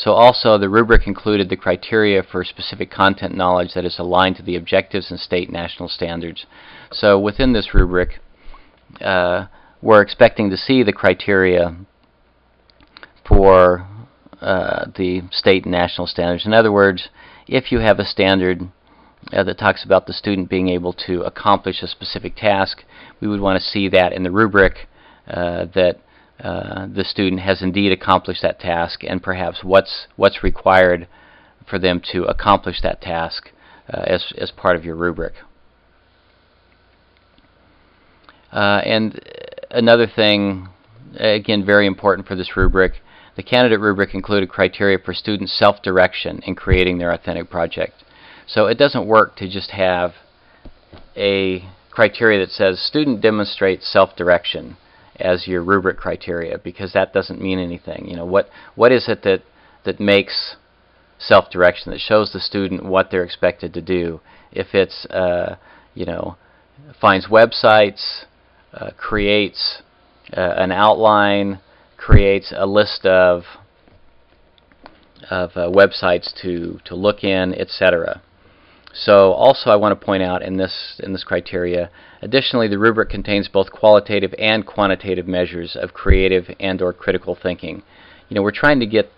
So also the rubric included the criteria for specific content knowledge that is aligned to the objectives and state national standards. So within this rubric, we're expecting to see the criteria for the state and national standards. In other words, if you have a standard that talks about the student being able to accomplish a specific task, we would want to see that in the rubric, that the student has indeed accomplished that task, and perhaps what's required for them to accomplish that task as part of your rubric. And another thing, again very important for this rubric, the candidate rubric included criteria for student self-direction in creating their authentic project. So it doesn't work to just have a criteria that says student demonstrates self-direction as your rubric criteria, because that doesn't mean anything. You know, what is it that makes self-direction, that shows the student what they're expected to do? If it's you know, finds websites, creates an outline, creates a list of websites to look in, etc. So also I want to point out in this criteria, additionally the rubric contains both qualitative and quantitative measures of creative and or critical thinking. You know, we're trying to get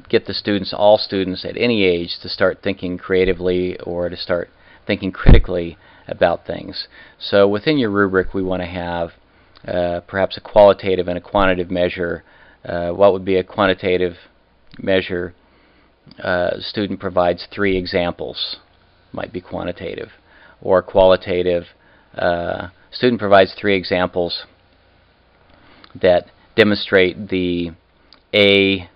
the students, all students at any age, to start thinking creatively or to start thinking critically about things. So within your rubric we want to have perhaps a qualitative and a quantitative measure. What would be a quantitative measure? Student provides 3 examples, might be quantitative. Or qualitative, student provides 3 examples that demonstrate the A,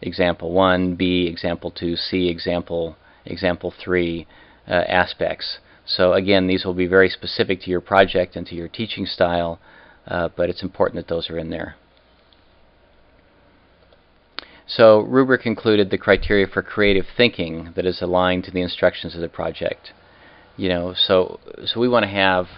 example 1, B, example 2, C, example 3 aspects. So again, these will be very specific to your project and to your teaching style, but it's important that those are in there. So rubric included the criteria for creative thinking that is aligned to the instructions of the project. You know, so we want to have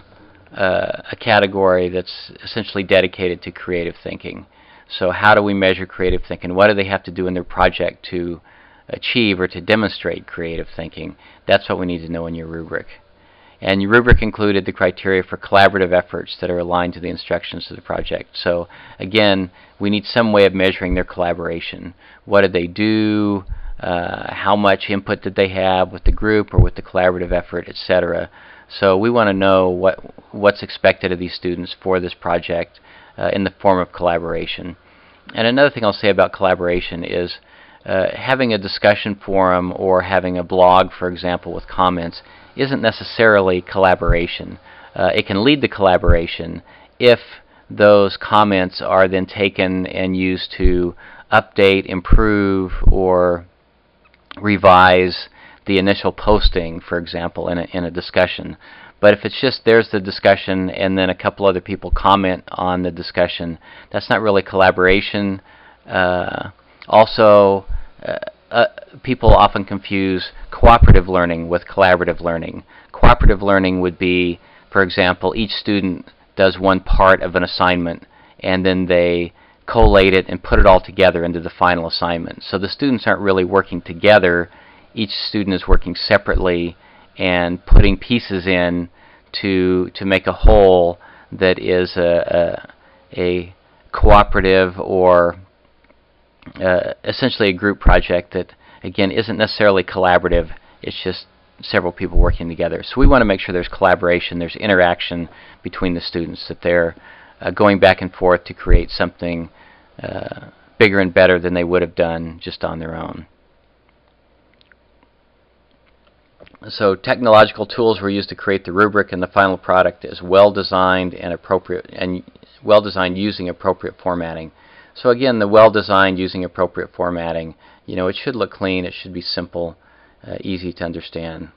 a category that's essentially dedicated to creative thinking. So how do we measure creative thinking? What do they have to do in their project to achieve or to demonstrate creative thinking? That's what we need to know in your rubric. And your rubric included the criteria for collaborative efforts that are aligned to the instructions of the project. So again, we need some way of measuring their collaboration. What did they do? How much input did they have with the group or with the collaborative effort, etc. So we want to know what's expected of these students for this project in the form of collaboration. And another thing I'll say about collaboration is having a discussion forum or having a blog, for example, with comments isn't necessarily collaboration. It can lead to collaboration if those comments are then taken and used to update, improve, or revise the initial posting, for example, in a discussion. But if it's just there's the discussion and then a couple other people comment on the discussion, that's not really collaboration. Also, people often confuse cooperative learning with collaborative learning. Cooperative learning would be, for example, each student does one part of an assignment and then they collate it and put it all together into the final assignment. So the students aren't really working together. Each student is working separately and putting pieces in to make a whole that is a cooperative or essentially a group project that, again, isn't necessarily collaborative. It's just several people working together. So we want to make sure there's collaboration, there's interaction between the students, that they're going back and forth to create something bigger and better than they would have done just on their own. So technological tools were used to create the rubric, and the final product is well designed and appropriate, and well designed using appropriate formatting. So again, the well designed using appropriate formatting, you know, it should look clean, it should be simple, easy to understand.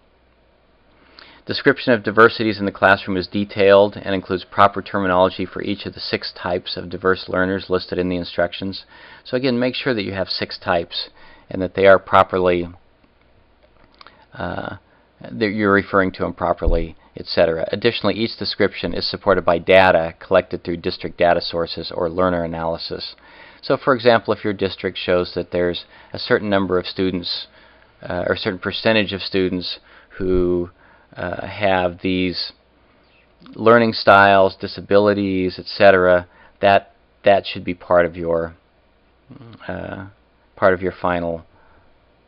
Description of diversities in the classroom is detailed and includes proper terminology for each of the 6 types of diverse learners listed in the instructions. So again, make sure that you have 6 types and that they are properly that you're referring to them properly, etc. Additionally, each description is supported by data collected through district data sources or learner analysis. So for example, if your district shows that there's a certain number of students or a certain percentage of students who have these learning styles, disabilities, etc., that should be part of your final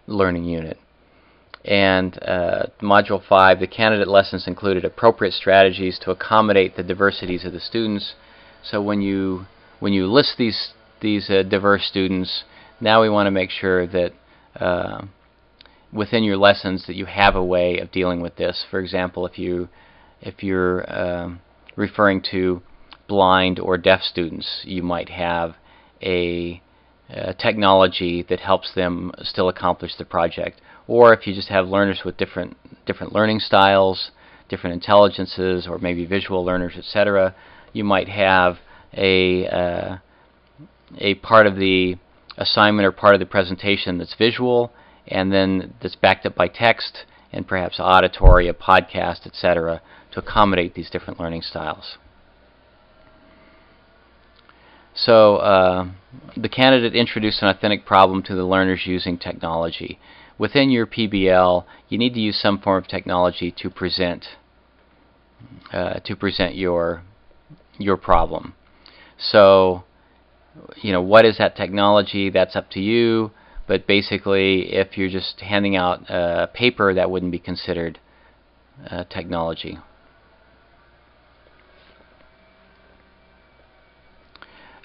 learning unit. And Module 5, the candidate lessons included appropriate strategies to accommodate the diversities of the students. So when you list these diverse students, now we want to make sure that within your lessons that you have a way of dealing with this. For example, if you're referring to blind or deaf students, you might have a technology that helps them still accomplish the project. Or if you just have learners with different learning styles, different intelligences, or maybe visual learners, etc., you might have a part of the assignment or part of the presentation that's visual, and then that's backed up by text and perhaps auditory, a podcast, etc., to accommodate these different learning styles. So the candidate introduced an authentic problem to the learners using technology. Within your PBL, you need to use some form of technology to present your problem. So, what is that technology? That's up to you. But basically, if you're just handing out paper, that wouldn't be considered technology.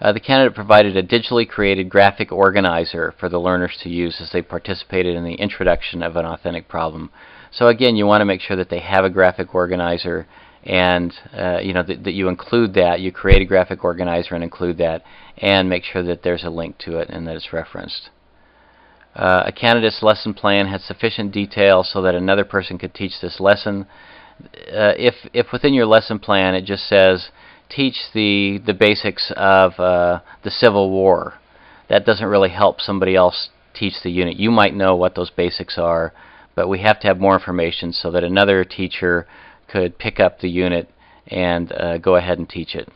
The candidate provided a digitally created graphic organizer for the learners to use as they participated in the introduction of an authentic problem. So again, you want to make sure that they have a graphic organizer, and that you include that. You create a graphic organizer and include that, and make sure that there's a link to it and that it's referenced. A candidate's lesson plan had sufficient detail so that another person could teach this lesson. If within your lesson plan it just says teach the basics of the Civil War, that doesn't really help somebody else teach the unit. You might know what those basics are, but we have to have more information so that another teacher could pick up the unit and go ahead and teach it.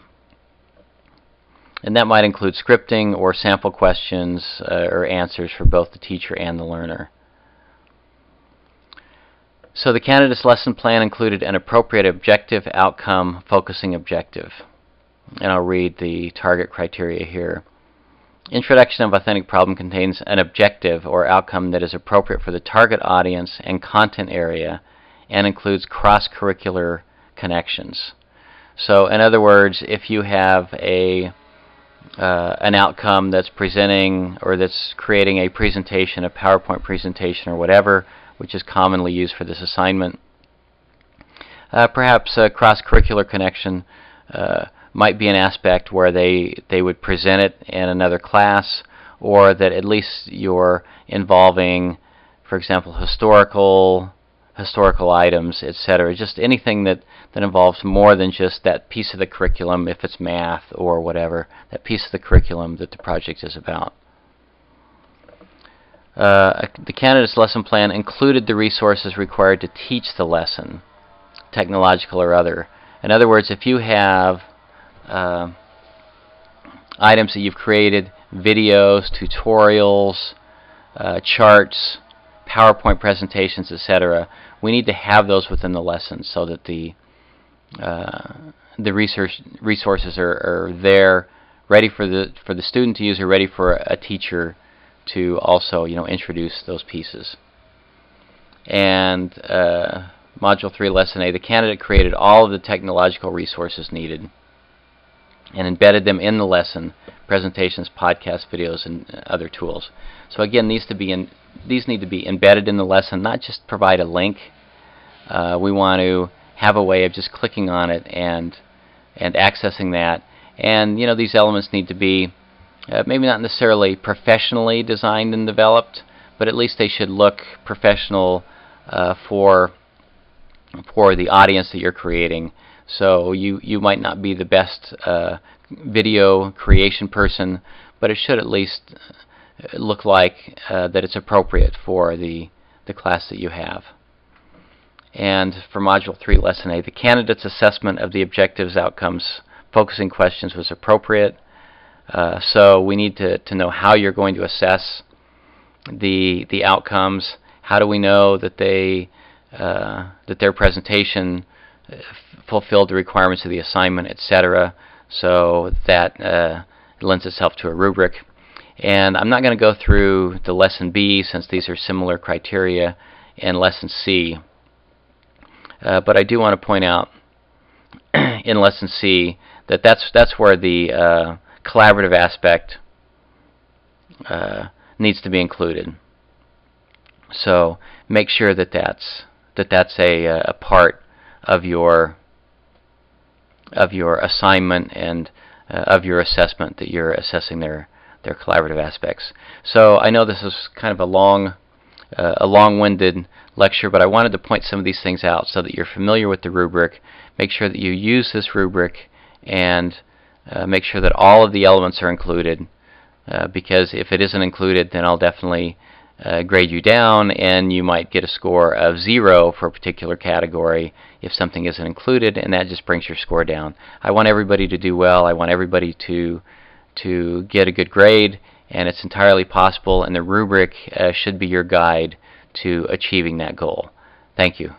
And that might include scripting or sample questions or answers for both the teacher and the learner. So the candidate's lesson plan included an appropriate objective, outcome, focusing objective. And I'll read the target criteria here. Introduction of authentic problem contains an objective or outcome that is appropriate for the target audience and content area and includes cross-curricular connections. So in other words, if you have an outcome that's presenting or that's creating a presentation, a PowerPoint presentation or whatever, which is commonly used for this assignment, perhaps a cross-curricular connection might be an aspect where they would present it in another class, or that at least you're involving, for example, historical items, etc. Just anything that involves more than just that piece of the curriculum, if it's math or whatever, that piece of the curriculum that the project is about. The candidate's lesson plan included the resources required to teach the lesson, technological or other. In other words, if you have items that you've created, videos, tutorials, charts, PowerPoint presentations, etc., we need to have those within the lesson so that the resources are there, ready for the student to use, or ready for a teacher to also introduce those pieces. And Module 3, Lesson A, the candidate created all of the technological resources needed and embedded them in the lesson, presentations, podcasts, videos, and other tools. So again, these need to be embedded in the lesson, not just provide a link. We want to have a way of just clicking on it and accessing that. And these elements need to be maybe not necessarily professionally designed and developed, but at least they should look professional for the audience that you're creating. So you might not be the best video creation person, but it should at least look like that it's appropriate for the class that you have. And for Module 3, Lesson A, the candidate's assessment of the objectives, outcomes, focusing questions was appropriate. So we need to know how you're going to assess the outcomes. How do we know that that their presentation fulfilled the requirements of the assignment, etc. So that lends itself to a rubric. And I'm not going to go through the Lesson B, since these are similar criteria, and Lesson C. But I do want to point out in Lesson C that that's where the collaborative aspect needs to be included. So make sure that that's a part of your assignment and of your assessment, that you're assessing their collaborative aspects. So I know this is kind of a long-winded lecture, but I wanted to point some of these things out so that you're familiar with the rubric. Make sure that you use this rubric, and make sure that all of the elements are included, because if it isn't included, then I'll definitely grade you down, and you might get a score of 0 for a particular category if something isn't included, and that just brings your score down. I want everybody to do well. I want everybody to get a good grade, and it's entirely possible, and the rubric should be your guide to achieving that goal. Thank you.